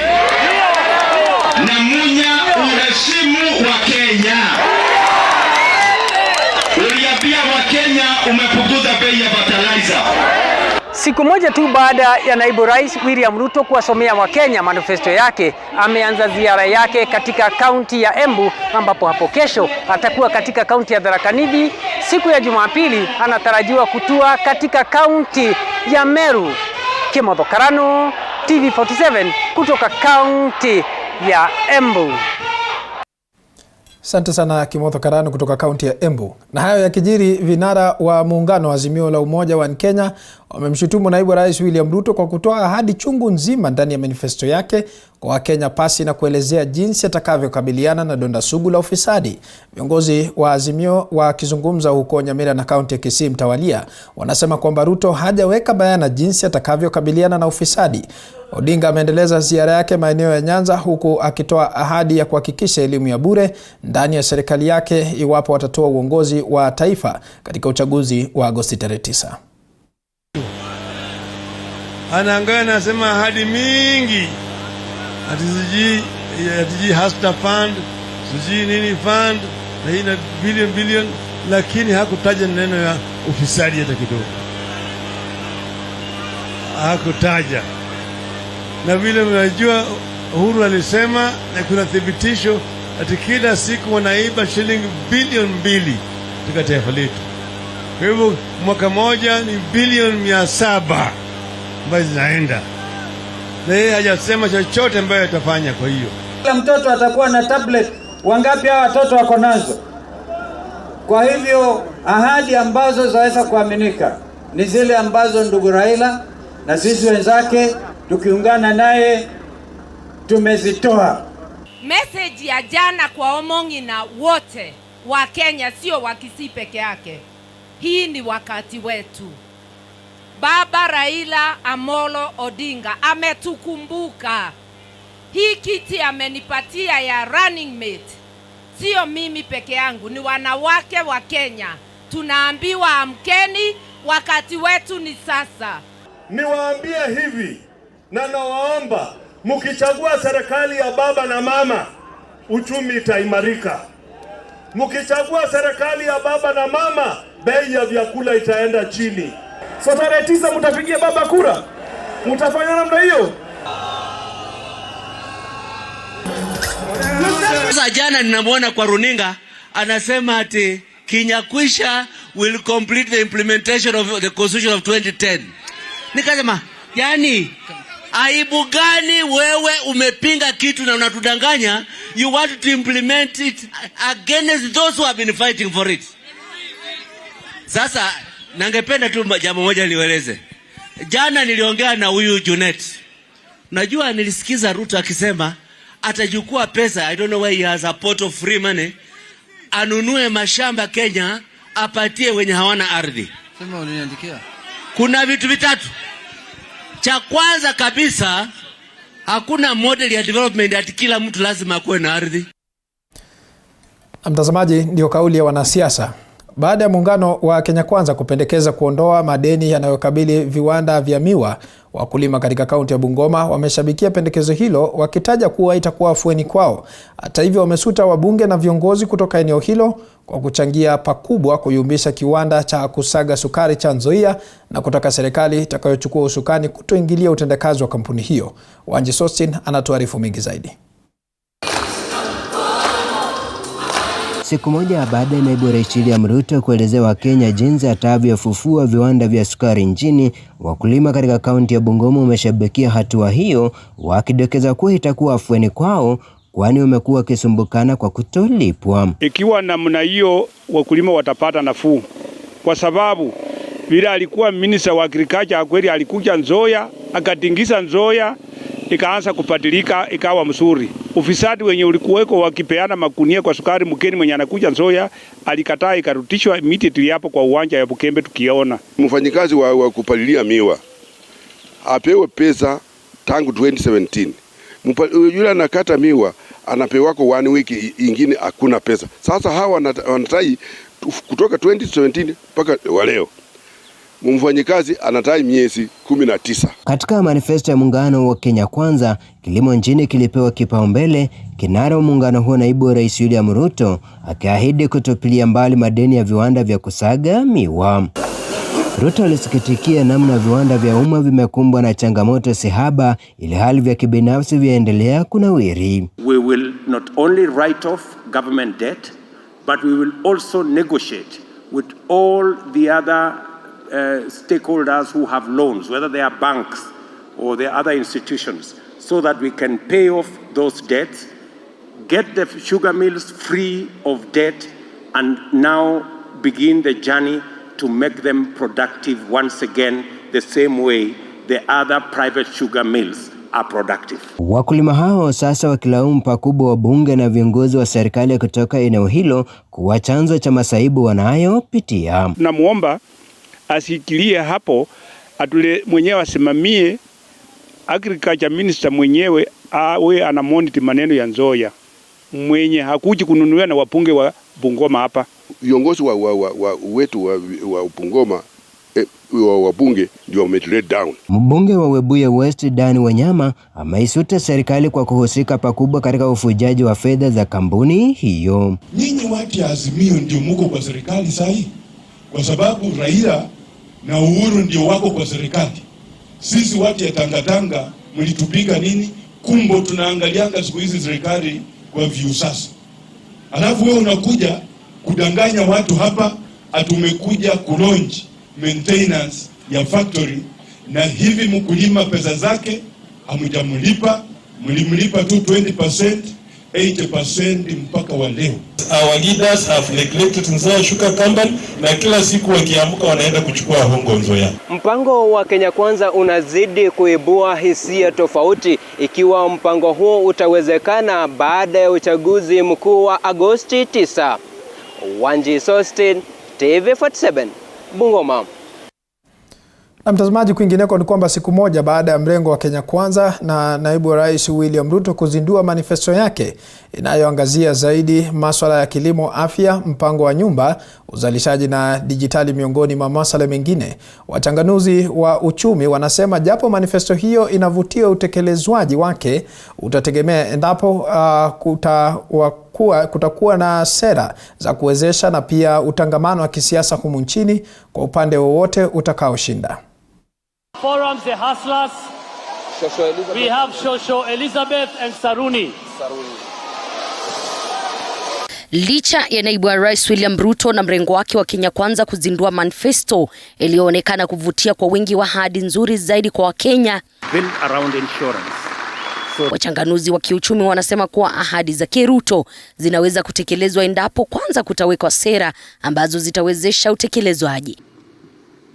na Munya uheshimu wa Kenya. Uliambia wa Kenya umepunguza bei ya fertilizer. Siku moja tu baada ya naibu rais William Ruto kuwasomea Wakenya manifesto yake, ameanza ziara yake katika kaunti ya Embu, ambapo hapo kesho atakuwa katika kaunti ya Tharaka Nithi. Siku ya Jumapili anatarajiwa kutua katika kaunti ya Meru. Kimotho Karano, TV47 kutoka kaunti ya Embu. Asante sana Kimotho Karano kutoka kaunti ya Embu. Na hayo yakijiri, vinara wa muungano wa Azimio la Umoja wa Kenya wamemshutumu naibu rais William Ruto kwa kutoa ahadi chungu nzima ndani ya manifesto yake kwa Wakenya pasi na kuelezea jinsi atakavyokabiliana na donda sugu la ufisadi. Viongozi wa Azimio wakizungumza huko Nyamira na kaunti ya Kisii mtawalia, wanasema kwamba Ruto hajaweka bayana jinsi atakavyokabiliana na ufisadi. Odinga ameendeleza ziara yake maeneo ya Nyanza, huku akitoa ahadi ya kuhakikisha elimu ya bure ndani ya serikali yake iwapo watatoa uongozi wa taifa katika uchaguzi wa Agosti 9. Anaangalia nasema ahadi mingi, atiji hasta fund, siji nini fund, na hii na bilion, lakini hakutaja neno ya ufisadi hata kidogo. Hakutaja. Na vile mnajua Uhuru alisema, na kuna thibitisho ati kila siku wanaiba shilingi bilioni 2 katika taifa letu. Kwa hivyo mwaka moja ni bilioni 700 ambazo zinaenda, na yeye hajasema chochote ambayo atafanya. Kwa hiyo kila mtoto atakuwa na tablet. Wangapi hao watoto wako nazo? Kwa hivyo ahadi ambazo zaweza kuaminika ni zile ambazo ndugu Raila na sisi wenzake tukiungana naye tumezitoa. Message ya jana kwa Omongi na wote wa Kenya, sio wa Kisii peke yake. Hii ni wakati wetu. Baba Raila Amolo Odinga ametukumbuka. Hii kiti amenipatia ya running mate. Sio mimi peke yangu, ni wanawake wa Kenya. Tunaambiwa amkeni, wakati wetu ni sasa. Niwaambie hivi, na nawaomba mkichagua serikali ya baba na mama, uchumi itaimarika. Mkichagua serikali ya baba na mama, bei ya vyakula itaenda chini. So tarehe 9 mtapigia baba kura? Mtafanya namna hiyo? Sasa jana ninamwona kwa runinga anasema ati Kinyakwisha will complete the implementation of the constitution of 2010. Nikasema, yani aibu gani wewe umepinga kitu na unatudanganya? You want to implement it against those who have been fighting for it. Sasa nangependa tu jambo moja nieleze. Jana niliongea na huyu Junet. Najua nilisikiza Ruto akisema atajukua pesa, I don't know why he has a pot of free money, anunue mashamba Kenya apatie wenye hawana ardhi. Sema uliniandikia. Kuna vitu vitatu. Cha kwanza kabisa, hakuna model ya development ati kila mtu lazima akuwe na ardhi. Mtazamaji, ndio kauli ya wanasiasa baada ya muungano wa Kenya Kwanza kupendekeza kuondoa madeni yanayokabili viwanda vya miwa. Wakulima katika kaunti ya Bungoma wameshabikia pendekezo hilo, wakitaja kuwa itakuwa afueni kwao. Hata hivyo, wamesuta wabunge na viongozi kutoka eneo hilo kwa kuchangia pakubwa kuyumbisha kiwanda cha kusaga sukari cha Nzoia, na kutaka serikali itakayochukua usukani kutoingilia utendakazi wa kampuni hiyo. Wanji Sostin anatuarifu mengi zaidi. Siku moja baada ya naibu rais William Ruto kuelezea Wakenya jinsi atavyofufua viwanda vya sukari nchini, wakulima katika kaunti ya Bungoma wameshabikia hatua hiyo, wakidokeza kuwa itakuwa afueni kwao kwani wamekuwa wakisumbukana kwa kutolipwa. Ikiwa namna hiyo wakulima watapata nafuu, kwa sababu vile alikuwa minister wa agriculture kweli alikuja Nzoia, akatingiza Nzoia, ikaanza kubadilika ikawa mzuri. Ufisadi wenye ulikuweko wakipeana makunia kwa sukari, mkeni mwenye anakuja Nzoia alikataa, ikarutishwa immediately hapo kwa uwanja ya Bukembe tukiona. Mfanyikazi wa kupalilia miwa apewe pesa tangu 2017. Yule anakata miwa anapewa kwa 1 wiki ingine hakuna pesa. Sasa hawa wanatai kutoka 2017 mpaka leo. Mfanyikazi anatai miezi 19. Katika manifesto ya muungano wa Kenya Kwanza, kilimo nchini kilipewa kipaumbele. Kinara wa muungano huo, naibu rais William Ruto, akiahidi kutupilia mbali madeni ya viwanda vya kusaga miwa. Ruto alisikitikia namna viwanda vya umma vimekumbwa na changamoto sihaba, ili hali vya kibinafsi viendelea kunawiri. We will not only write off government debt, but we will also negotiate with all the other stakeholders who have loans, whether they are banks or the other institutions, so that we can pay off those debts, get the sugar mills free of debt, and now begin the journey to make them productive once again, the same way the other private sugar mills are productive. Wakulima hao sasa wakilaumu pakubwa wabunge na viongozi wa serikali kutoka eneo hilo kuwa chanzo cha masaibu wanayopitia. Namuomba asikilie hapo, atule mwenyewe asimamie, agriculture minister mwenyewe awe ana monitor maneno ya Nzoia, mwenye hakuji kununulia na wapunge wa Bungoma hapa. Viongozi wetu wa Bungoma wa bunge ndio wamelet down. Mbunge wa Webuye West Ndani Wanyama ameisuta serikali kwa kuhusika pakubwa katika ufujaji wa fedha za kampuni hiyo. Nyinyi watu ya Azimio ndio muko kwa serikali sahi, kwa sababu Raila na Uhuru ndio wako kwa serikali. Sisi watu ya Tangatanga mlitupiga nini? Kumbo tunaangalianga siku hizi serikali kwa view sasa. Alafu wewe unakuja kudanganya watu hapa, atumekuja kulaunch maintenance ya factory, na hivi mkulima pesa zake hamjamlipa, mlimlipa tu 20%, 80% mpaka wa leo. Our leaders have neglected Nzoia Sugar Company, na kila siku wakiamka wanaenda kuchukua hongo Nzoia. Mpango wa Kenya Kwanza unazidi kuibua hisia tofauti, ikiwa mpango huo utawezekana baada ya uchaguzi mkuu wa Agosti 9. Wanji Sostin, TV47, Bungoma. Na mtazamaji, kwingineko ni kwamba siku moja baada ya mrengo wa Kenya Kwanza na naibu rais William Ruto kuzindua manifesto yake inayoangazia zaidi masuala ya kilimo, afya, mpango wa nyumba, uzalishaji na dijitali miongoni mwa masuala mengine, wachanganuzi wa uchumi wanasema japo manifesto hiyo inavutia, utekelezwaji wake utategemea endapo kutakuwa na sera za kuwezesha na pia utangamano wa kisiasa humu nchini kwa upande wowote utakaoshinda. Forums, the hustlers. We have Shosho Elizabeth and Saruni. Licha ya naibu wa rais William Ruto na mrengo wake wa Kenya Kwanza kuzindua manifesto iliyoonekana kuvutia kwa wingi wa ahadi nzuri zaidi kwa Wakenya, Build around insurance. Wachanganuzi wa kiuchumi wanasema kuwa ahadi za Ruto zinaweza kutekelezwa endapo kwanza kutawekwa sera ambazo zitawezesha utekelezwaji.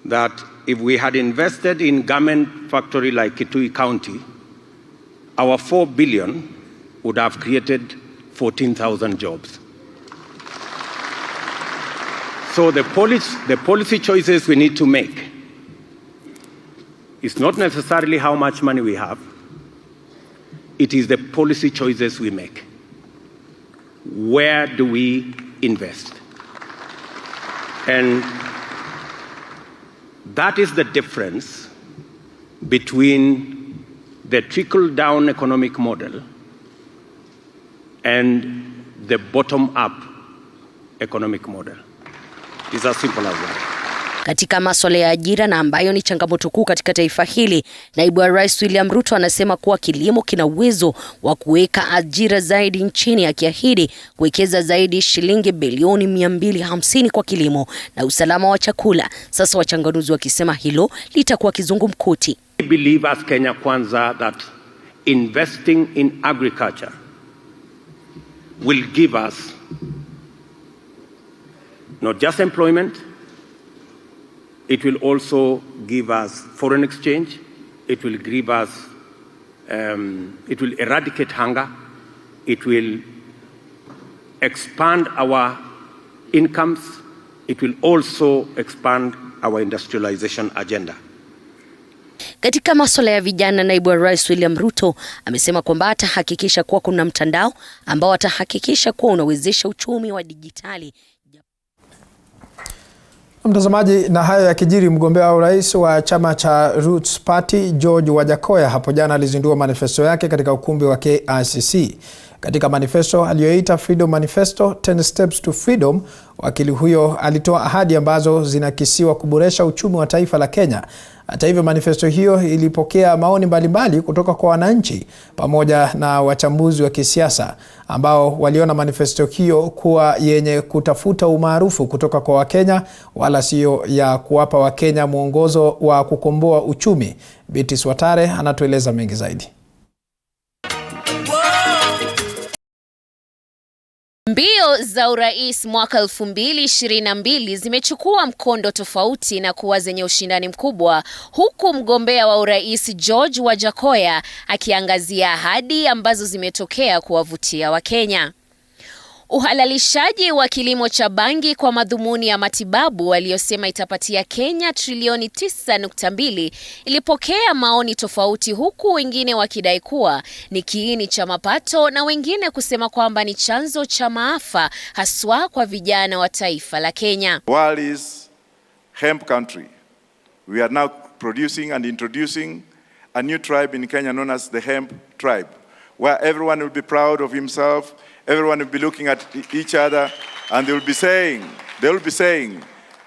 That if we had invested in garment factory like Kitui County, our 4 billion would have created 14,000 jobs. So the policy choices we need to make is not necessarily how much money we have. It is the policy choices we make. Where do we invest? And that is the difference between the trickle-down economic model and the bottom-up economic model. It's as simple as that. Katika masuala ya ajira na ambayo ni changamoto kuu katika taifa hili, naibu wa rais William Ruto anasema kuwa kilimo kina uwezo wa kuweka ajira zaidi nchini, akiahidi kuwekeza zaidi shilingi bilioni 250 kwa kilimo na usalama wa chakula. Sasa wachanganuzi wakisema hilo litakuwa kizungumkuti. We believe as Kenya Kwanza that investing in agriculture will give us not just employment, it will also give us foreign exchange, it will give us, it will eradicate hunger, it will expand our incomes, it will also expand our industrialization agenda. Katika masuala ya vijana, naibu wa rais William Ruto amesema kwamba atahakikisha kuwa kuna mtandao ambao atahakikisha kuwa unawezesha uchumi wa dijitali. Mtazamaji, na hayo yakijiri, mgombea wa urais wa chama cha Roots Party George Wajitoa hapo jana alizindua manifesto yake katika ukumbi wa KICC. Katika manifesto aliyoita Freedom Manifesto 10 Steps to Freedom, wakili huyo alitoa ahadi ambazo zinakisiwa kuboresha uchumi wa taifa la Kenya. Hata hivyo, manifesto hiyo ilipokea maoni mbalimbali kutoka kwa wananchi pamoja na wachambuzi wa kisiasa ambao waliona manifesto hiyo kuwa yenye kutafuta umaarufu kutoka kwa Wakenya wala sio ya kuwapa Wakenya mwongozo wa kukomboa uchumi. Bitis Watare anatueleza mengi zaidi. Mbio za urais mwaka 2022 zimechukua mkondo tofauti na kuwa zenye ushindani mkubwa, huku mgombea wa urais George Wajitoa akiangazia ahadi ambazo zimetokea kuwavutia Wakenya. Uhalalishaji wa kilimo cha bangi kwa madhumuni ya matibabu waliosema itapatia Kenya trilioni 9.2 ilipokea maoni tofauti, huku wengine wakidai kuwa ni kiini cha mapato na wengine kusema kwamba ni chanzo cha maafa haswa kwa vijana wa taifa la Kenya. World is hemp country. We are now producing and introducing a new tribe in Kenya known as the hemp tribe, where everyone will be proud of himself. Everyone will be looking at each other and they will be saying,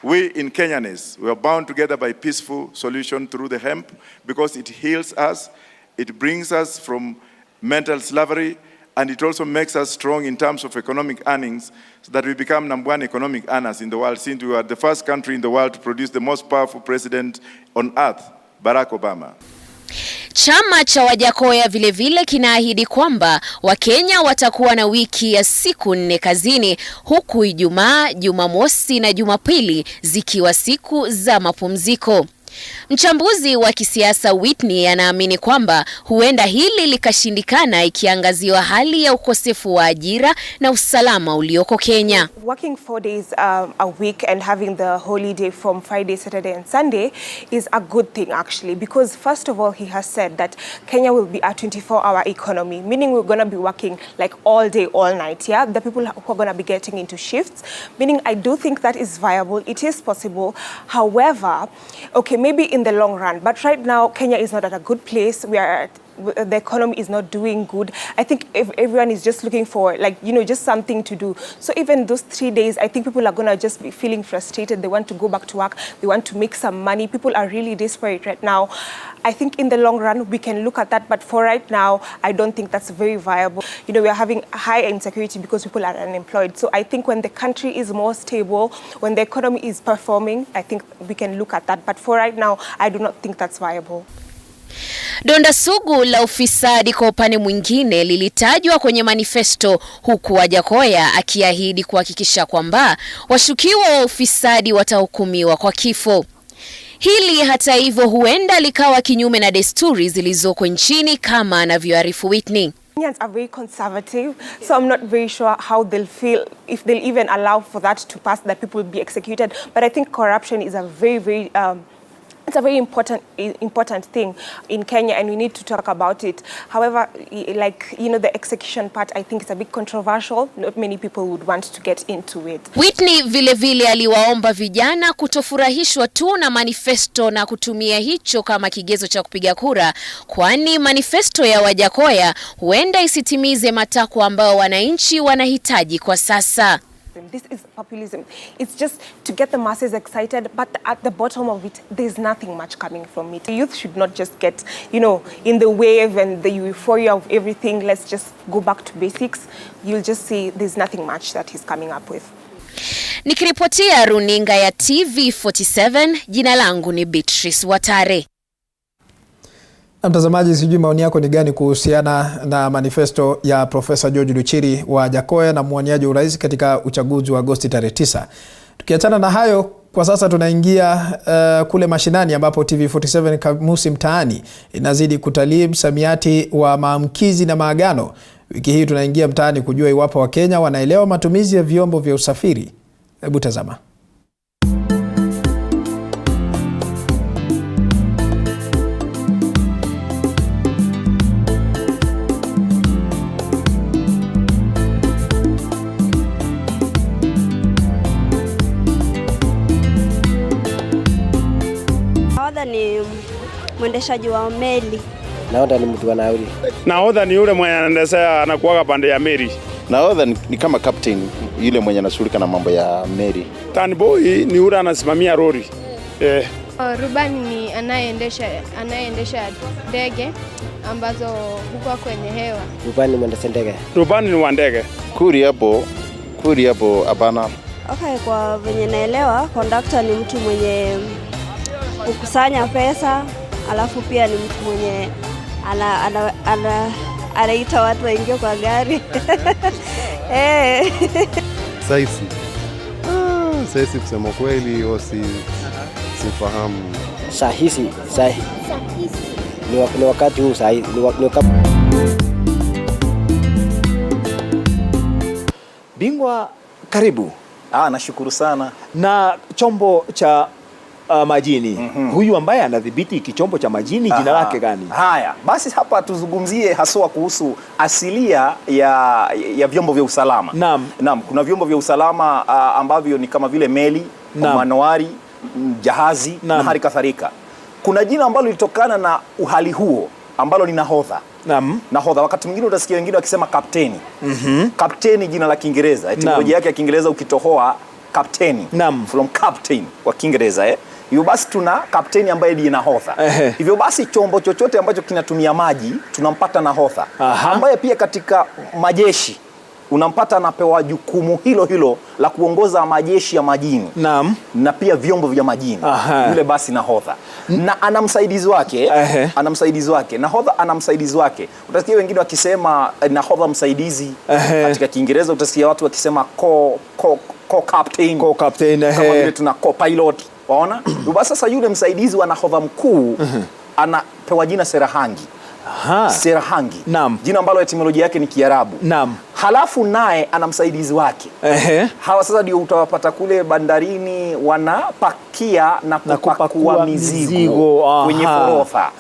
we in Kenyans, we are bound together by peaceful solution through the hemp, because it heals us, it brings us from mental slavery, and it also makes us strong in terms of economic earnings, so that we become #1 economic earners in the world, since we are the first country in the world to produce the most powerful president on earth, Barack Obama. Chama cha Wajitoa vilevile kinaahidi kwamba Wakenya watakuwa na wiki ya siku 4 kazini, huku Ijumaa, Jumamosi na Jumapili zikiwa siku za mapumziko. Mchambuzi wa kisiasa Whitney anaamini kwamba huenda hili likashindikana ikiangaziwa hali ya ukosefu wa ajira na usalama ulioko Kenya. Working 4 days a week and having the holiday from Friday, Saturday and Sunday is a good thing actually, because first of all he has said that Kenya will be a 24-hour economy, meaning we're going to be working like all day, all night. Yeah, the people who are going to be getting into shifts, meaning I do think that is viable. It is possible. However, okay, maybe in the long run, but right now Kenya is not at a good place. The economy is not doing good. I think if everyone is just looking for, like, you know, just something to do. So even those 3 days, I think people are going to just be feeling frustrated. They want to go back to work. They want to make some money. People are really desperate right now. I think in the long run, we can look at that. But for right now, I don't think that's very viable. You know, we are having high insecurity because people are unemployed. So I think when the country is more stable, when the economy is performing, I think we can look at that. But for right now, I do not think that's viable. Donda sugu la ufisadi kwa upande mwingine lilitajwa kwenye manifesto, huku Wajitoa akiahidi kuhakikisha kwamba washukiwa wa ufisadi watahukumiwa kwa kifo. Hili hata hivyo huenda likawa kinyume na desturi zilizoko nchini kama anavyoarifu Whitney. Kenyans are very conservative, so I'm not very sure how they'll feel, if they'll even allow for that to pass, that people will be executed. But I think corruption is a very it's a very important thing in Kenya, and we need to talk about it. However, like, you know, the execution part, I think it's a bit controversial. Not many people would want to get into it. Whitney vilevile aliwaomba vijana kutofurahishwa tu na manifesto na kutumia hicho kama kigezo cha kupiga kura, kwani manifesto ya Wajitoa huenda isitimize matakwa ambayo wananchi wanahitaji kwa sasa. This is populism. It's just to get the masses excited, but at the bottom of it, there's nothing much coming from it. The youth should not just get, you know, in the wave and the euphoria of everything. Let's just go back to basics. You'll just see there's nothing much that he's coming up with. Nikiripotia runinga ya TV 47, jina langu ni Beatrice Watare. Na mtazamaji, sijui maoni yako ni gani kuhusiana na manifesto ya Profesa George Luchiri wa Jakoya na mwaniaji urais katika uchaguzi wa Agosti tarehe 9. Tukiachana na hayo, kwa sasa tunaingia kule mashinani ambapo TV47 Kamusi Mtaani inazidi kutalii msamiati wa maamkizi na maagano. Wiki hii tunaingia mtaani kujua iwapo Wakenya wanaelewa matumizi ya vyombo vya usafiri. Hebu tazama. Nahodha ni mwendeshaji wa meli. Nahodha ni mtu wa nauli. Nahodha ni yule mwenye anaendesha anakuwa pande ya meli. Nahodha ni kama captain, yule mwenye anashughulika na mambo ya meli. Tanboy ni yule anasimamia lori. Rubani ni anayeendesha ndege ambazo huko kwenye hewa. Rubani ni mwendesha ndege. Rubani ni wa ndege. Kuri hapo hapana. Okay, kwa venye naelewa, conductor ni mtu mwenye kukusanya pesa, alafu pia ni mtu mwenye anaita watu waingie kwa gari. Saisi kusema kweli sifahamu. Sahisi. Ni wakati huu sahihi. Bingwa, karibu. Nashukuru sana. Na chombo cha majini. Huyu ambaye anadhibiti kichombo cha majini jina lake gani? Haya, basi hapa tuzungumzie haswa kuhusu asilia ya vyombo vya usalama. Naam, kuna vyombo vya usalama ambavyo ni kama vile meli, manowari, jahazi na hali kadhalika. Kuna jina ambalo lilitokana na uhali huo ambalo ni nahodha. Nahodha, wakati mwingine utasikia wengine wakisema kapteni. Kapteni jina la Kiingereza. Etimolojia yake ya Kiingereza ukitohoa kapteni, from captain wa Kiingereza. Hivyo basi tuna kapteni ambaye ndiye nahodha. Hivyo basi chombo chochote ambacho kinatumia maji tunampata nahodha, ambaye pia katika majeshi unampata anapewa jukumu hilo la kuongoza majeshi ya majini. Na pia vyombo vya majini. Yule basi nahodha. Na ana msaidizi wake. Nahodha ana msaidizi wake. Utasikia wengine wakisema nahodha msaidizi. Katika Kiingereza utasikia watu wakisema co-captain. Kama vile tuna co-pilot. Waona? Basi sasa yule msaidizi wa nahodha mkuu anapewa jina Serahangi. Serahangi. Jina ambalo etimolojia yake ni Kiarabu. Halafu naye ana msaidizi wake. Hawa sasa ndio utawapata kule bandarini wanapakia na kupakua mizigo kwenye forodha.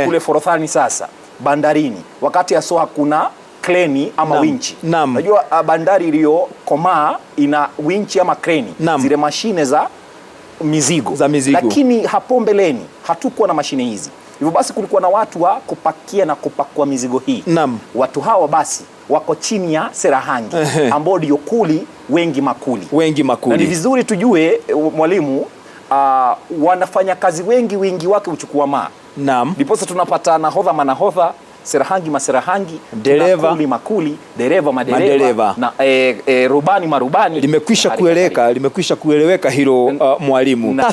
Kule forodhani sasa bandarini. Wakati asoha kuna kreni ama winchi. Unajua bandari iliyokomaa ina winchi ama kreni. Zile mashine za mizigo. Lakini hapo mbeleni hatukuwa na mashine hizi. Hivyo basi kulikuwa na watu wa kupakia na kupakua mizigo hii. Watu hawa basi wako chini ya Serahangi ambao ndio wengi makuli. Na ni vizuri tujue mwalimu, wanafanya kazi wengi wake uchukua Ndiposa tunapata nahodha manahodha, Serahangi maserahangi, dereva makuli, dereva madereva na rubani marubani. Limekwisha kueleweka hilo mwalimu.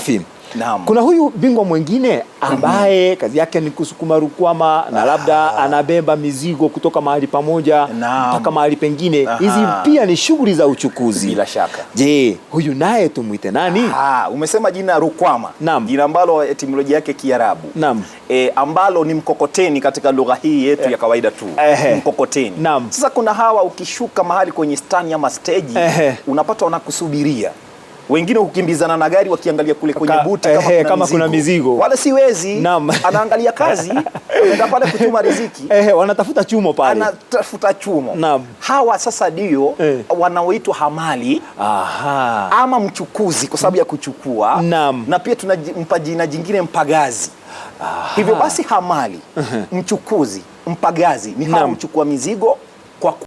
Kuna huyu bingwa mwingine ambaye kazi yake ni kusukuma rukwama na labda anabeba mizigo kutoka mahali pamoja mpaka mahali pengine. Hizi pia ni shughuli za uchukuzi. Bila shaka. Je, huyu naye tumuite nani? Umesema jina rukwama. Jina ambalo etimolojia yake Kiarabu. Ambalo ni mkokoteni katika lugha hii yetu ya kawaida tu. Mkokoteni. Sasa kuna hawa ukishuka mahali kwenye stani ama stage, unapata wanakusubiria. Wengine hukimbizana na gari wakiangalia kule kwenye buti kama kuna mizigo. Wale siwezi. Anaangalia kazi, anaenda pale kutuma riziki. Wanatafuta chumo pale. Anatafuta chumo. Hawa sasa ndio wanaoitwa hamali. Ama mchukuzi kwa sababu ya kuchukua. Na pia tunampa jina jingine mpagazi. Hivyo basi hamali, mchukuzi, mpagazi ni hawa mchukua mizigo